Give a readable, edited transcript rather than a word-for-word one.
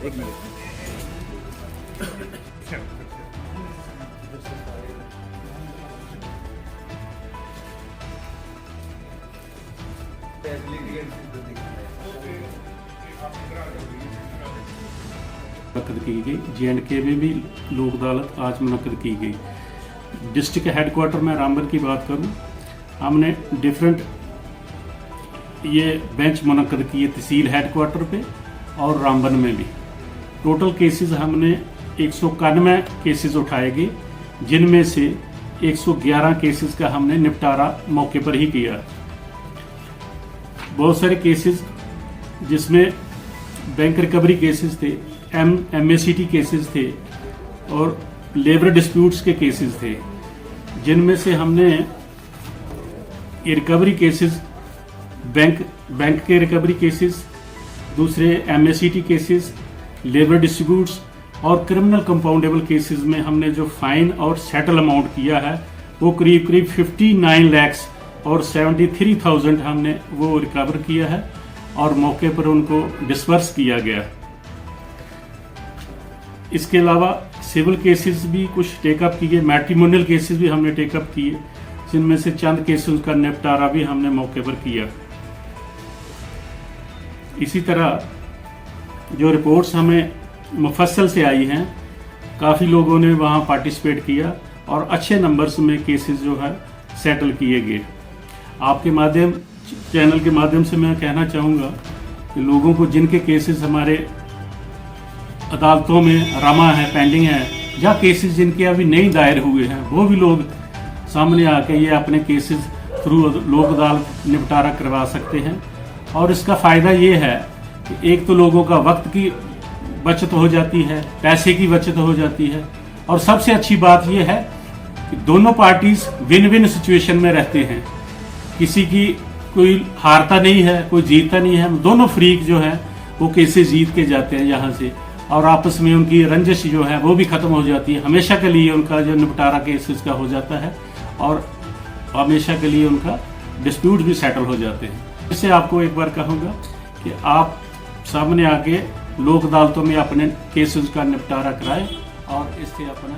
एक मिनट। मुनक्कद की गई। J&K में भी लोक अदालत आज मुनक्कद की गई। डिस्ट्रिक्ट हेडक्वार्टर में रामबन की बात करूं, हमने डिफरेंट ये बेंच मुनक्कद किए तहसील हेडक्वार्टर पे और रामबन में भी। टोटल केसेस हमने 191 केसेस उठाए गए, जिनमें से 111 केसेस का हमने निपटारा मौके पर ही किया। बहुत सारे केसेस जिसमें बैंक रिकवरी केसेस थे, MACT केसेस थे और लेबर डिस्प्यूट्स के केसेस थे, जिनमें से हमने ये रिकवरी केसेस बैंक के रिकवरी केसेस, दूसरे MACT केसेस, लेबर डिस्प्यूट्स और क्रिमिनल कंपाउंडेबल केसेस में हमने जो फाइन और सेटल अमाउंट किया है वो करीब 59 लाख और 73,000 हमने वो रिकवर किया है और मौके पर उनको डिस्पर्स किया गया। इसके अलावा सिविल केसेस भी कुछ टेकअप किए, मैट्रिमोनियल केसेस भी हमने टेकअप किए, जिनमें से चंद केसेस का निपटारा भी हमने मौके पर किया। इसी तरह जो रिपोर्ट्स हमें मुफस्सल से आई हैं, काफ़ी लोगों ने वहाँ पार्टिसिपेट किया और अच्छे नंबर्स में केसेस जो है सेटल किए गए। आपके चैनल के माध्यम से मैं कहना चाहूँगा कि लोगों को जिनके केसेस हमारे अदालतों में रमा है, पेंडिंग है, या केसेस जिनके अभी नहीं दायर हुए हैं, वो भी लोग सामने आके ये अपने केसेस थ्रू लोक अदालत निपटारा करवा सकते हैं। और इसका फ़ायदा ये है कि एक तो लोगों का वक्त की बचत हो जाती है, पैसे की बचत हो जाती है, और सबसे अच्छी बात यह है कि दोनों पार्टीज विन विन सिचुएशन में रहते हैं। किसी की कोई हारता नहीं है, कोई जीतता नहीं है, दोनों फ्रीक जो है वो केसेस जीत के जाते हैं यहाँ से, और आपस में उनकी रंजिश जो है वो भी खत्म हो जाती है। हमेशा के लिए उनका जो निपटारा केसेस का हो जाता है और हमेशा के लिए उनका डिस्प्यूट भी सेटल हो जाते हैं। इससे आपको एक बार कहूँगा कि आप सामने आके लोक अदालतों में अपने केसेस का निपटारा कराएं और इससे अपना